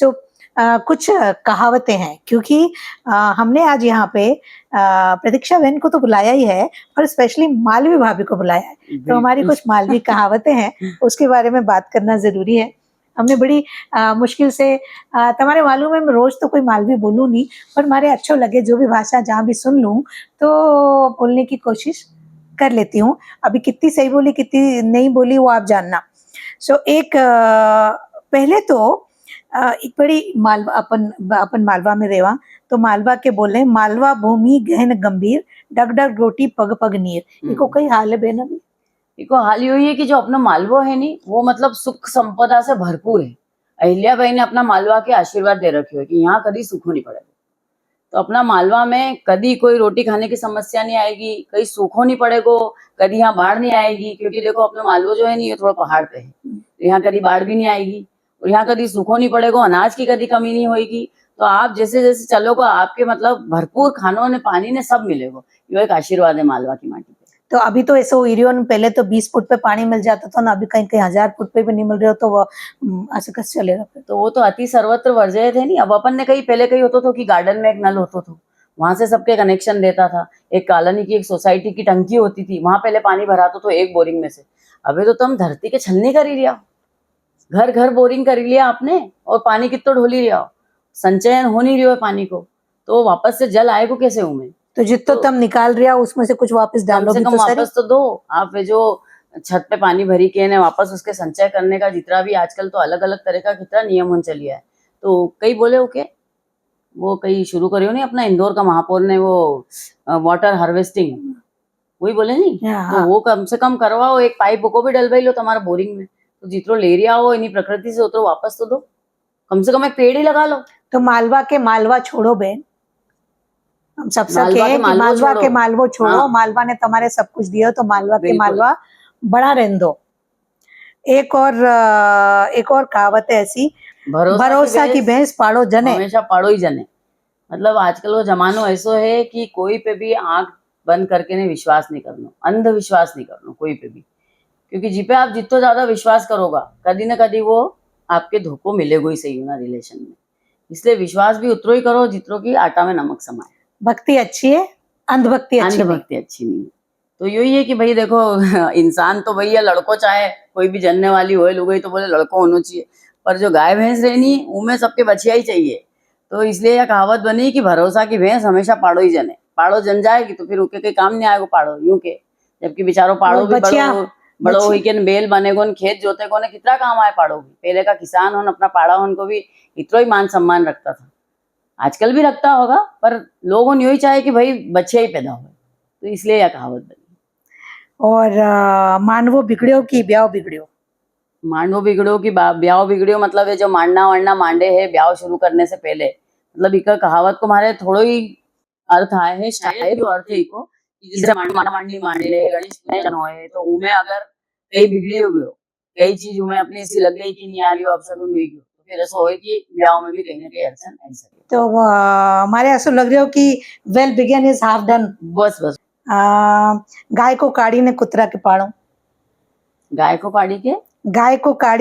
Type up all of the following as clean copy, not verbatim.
सो कुछ कहावतें हैं क्योंकि हमने आज यहाँ पे प्रतीक्षा बहन को तो बुलाया ही है और स्पेशली मालवी भाभी को बुलाया है, तो हमारी कुछ मालवी कहावतें हैं उसके बारे में बात करना जरूरी है। हमने बड़ी मुश्किल से तुम्हारे मालूम है मैं रोज तो कोई मालवी बोलूँ नहीं, पर हमारे अच्छो लगे जो भी भाषा जहाँ भी सुन लूँ तो बोलने की कोशिश कर लेती हूँ। अभी कितनी सही बोली कितनी नहीं बोली वो आप जानना। सो एक पहले तो एक बड़ी मालवा अपन मालवा में रेवा तो मालवा के बोले मालवा भूमि गहन गंभीर डग डग रोटी पग पग नीर। इको कई हाल है बेन अभी इको हाल यही है कि जो अपना मालवो है नी वो मतलब सुख संपदा से भरपूर है। अहिल्या बाई ने अपना मालवा के आशीर्वाद दे रखे हो कि यहाँ कभी सूखो नहीं पड़ेगा। तो अपना मालवा में कभी कोई रोटी खाने की समस्या नहीं आएगी, कहीं सूखो नहीं पड़ेगो, कभी यहाँ बाढ़ नहीं आएगी क्योंकि देखो अपना मालवा जो है नी ये थोड़ा पहाड़ पे है, तो यहाँ कभी बाढ़ भी नहीं आएगी और यहाँ कभी सूखो नहीं पड़ेगा, अनाज की कभी कमी नहीं होगी। तो आप जैसे जैसे चलोगे आपके मतलब भरपूर खानों ने पानी ने सब मिलेगा। ये एक आशीर्वाद है मालवा की माटी पे। तो अभी तो ऐसे एरियो पहले तो 20 फुट पे पानी मिल जाता था ना, अभी कहीं कहीं 1000 फुट पे भी नहीं मिल रहा, तो वो ऐसे कैसे चलेगा फिर? तो वो तो अति सर्वत्र वर्जय थे नहीं। अब अपन ने कहीं पहले कहीं होता था कि गार्डन में एक नल होता था, वहां से सबके कनेक्शन देता था। एक कॉलोनी की एक सोसाइटी की टंकी होती थी, वहां पहले पानी भरा तो एक बोरिंग में से। अभी तो तुम धरती के छलनी कर ही लिया, घर घर बोरिंग कर लिया आपने और पानी कितना ढोली लिया, संचयन हो नहीं रही है पानी को, तो वापस से जल आएगा कैसे उमे? तो जितना तुम निकाल रहा उसमें से कुछ वापस डालो, कम से कम वापस तो दो। आप जो छत पे पानी भरी के ने वापस उसके संचय करने का जितना भी आजकल तो अलग अलग तरह का कितना नियम होने चलिए है। तो कई बोले ओके वो कहीं शुरू करियो नहीं अपना इंदौर का महापौर ने वो वाटर हार्वेस्टिंग, वही बोले नहीं, तो वो कम से कम करवाओ, एक पाइप को भी डलवाई लो तुम्हारा बोरिंग में, तो जितरो ले रिया हो इन्हीं प्रकृति से उतरो वापस तो दो, कम से कम एक पेड़ ही लगा लो। तो मालवा के मालवा छोड़ो बहन, हम सबसे कहे कि मालवा के मालवो छोड़ो। हाँ। मालवा ने तुम्हारे सब कुछ दिया तो मालवा के मालवा बड़ा रहने दो। एक और कहावत है ऐसी, भरोसा की भैंस पाड़ो जने, हमेशा पाड़ो ही जने। मतलब आजकल वो जमानो ऐसो है कि कोई पे भी आंख बंद करके ने विश्वास नहीं करना, अंधविश्वास नहीं करना कोई पे भी, क्योंकि जिपे आप जितना ज्यादा विश्वास करोगा कभी ना कभी वो आपके धोखो मिलेगा ही सही ना रिलेशन में। इसलिए विश्वास भी उतरो ही करो जितरो की आटा में नमक समाए। भक्ति अच्छी है, अंधभक्ति अच्छी नहीं। तो यही है कि भाई देखो इंसान तो भैया लड़को चाहे कोई भी जनने वाली हो लोग तो बोले लड़को होना चाहिए, पर जो गाय भैंस रहनी उनमें सबके बचिया ही चाहिए। तो इसलिए यह कहावत बनी कि भरोसा की भैंस हमेशा पाड़ो ही जने, पाड़ो जन जाएगी तो फिर उनके कोई काम नहीं आएगा पाड़ो यूं के, जबकि बेचारो पाड़ो भी बड़ो हुई के बेल बने को खेत जोते को कितना काम आए पाड़ो भी। पहले का किसान हो अपना पाड़ा हो को भी इतना ही मान सम्मान रखता था, आजकल भी रखता होगा, पर लोगों ने यही चाहे कि भाई बच्चे ही पैदा हो, तो इसलिए यह कहावत बनी। और मानवो बिगड़ियो की ब्याह बिगड़ियो, मांडो बिगड़ो की ब्याह बिगड़ियो मतलब है जो मांडना वांडना मांडे है ब्याह शुरू करने से पहले, मतलब इका कहावत को हमारे थोड़ो ही अर्थ आए है, शायद जो अर्थ है इको जैसे मांडना मांडनी मांडे गणेश पूजन होए तो उमे अगर कहीं बिगड़ी हो गयो, कई चीज उमे अपनी ऐसी लग गई कि नहीं आ रही हो अपशगुन हुई गयो, तो फिर ऐसा होए कि ब्याह में भी कहीं ना कहीं अड़चन आई सके। तो हमारे ऐसा लग रहा हो कि well begun is half done. बस गाय को काड़ी ने कुतरा के पाड़ो, गाय को काड़ी के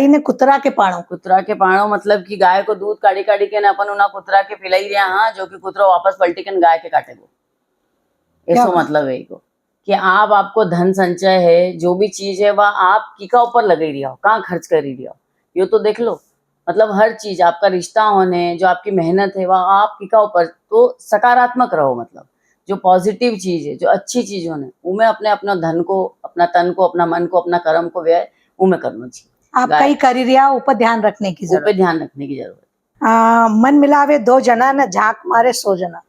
ने कुतरा के पाड़ो, कुतरा के पाड़ो मतलब कि गाय को दूध काड़ी काड़ी के अपन उना कुतरा के पिलाई दिया, हाँ, जो कि कुतरा वापस पलटी के गाय के काटेगो, ऐसा मतलब है को कि आप आपको धन संचय है जो भी चीज है वह आप किका ऊपर लगे रही हो, कहाँ खर्च कर रही हो, ये तो देख लो। मतलब हर चीज आपका रिश्ता होने जो आपकी मेहनत है वह आप किका ऊपर, तो सकारात्मक रहो, मतलब जो पॉजिटिव चीज है जो अच्छी चीज होने उनमें अपने अपना धन को अपना तन को अपना मन को अपना कर्म को व्यय उनमें करना चाहिए। आप कहीं कर रिया ऊपर ध्यान रखने की जरूरत। मन मिलावे दो जना न झांक मारे 100 जना।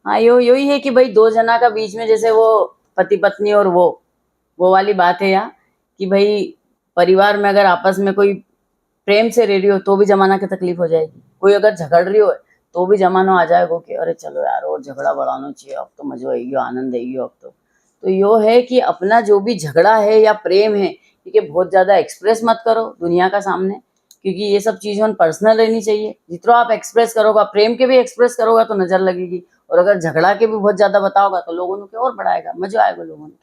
हाँ यही है कि भाई दो जना का बीच में जैसे वो पति पत्नी और वो वाली बात है यार कि भाई परिवार में अगर आपस में कोई प्रेम से रह रही हो तो भी जमाना की तकलीफ हो जाएगी, कोई अगर झगड़ रही हो तो भी जमाना आ जाएगा कि अरे चलो यार और झगड़ा बढ़ाना चाहिए, अब तो मजा आएगी आनंद आएगी अब तो यो है कि अपना जो भी झगड़ा है या प्रेम है ठीक बहुत ज्यादा एक्सप्रेस मत करो दुनिया का सामने, क्योंकि ये सब चीजें पर्सनल रहनी चाहिए। जितना आप एक्सप्रेस करोगे प्रेम के भी एक्सप्रेस करोगा तो नजर लगेगी, और अगर झगड़ा के भी बहुत ज्यादा बताओगा तो लोगों को और बढ़ाएगा, मजा आएगा लोगों को।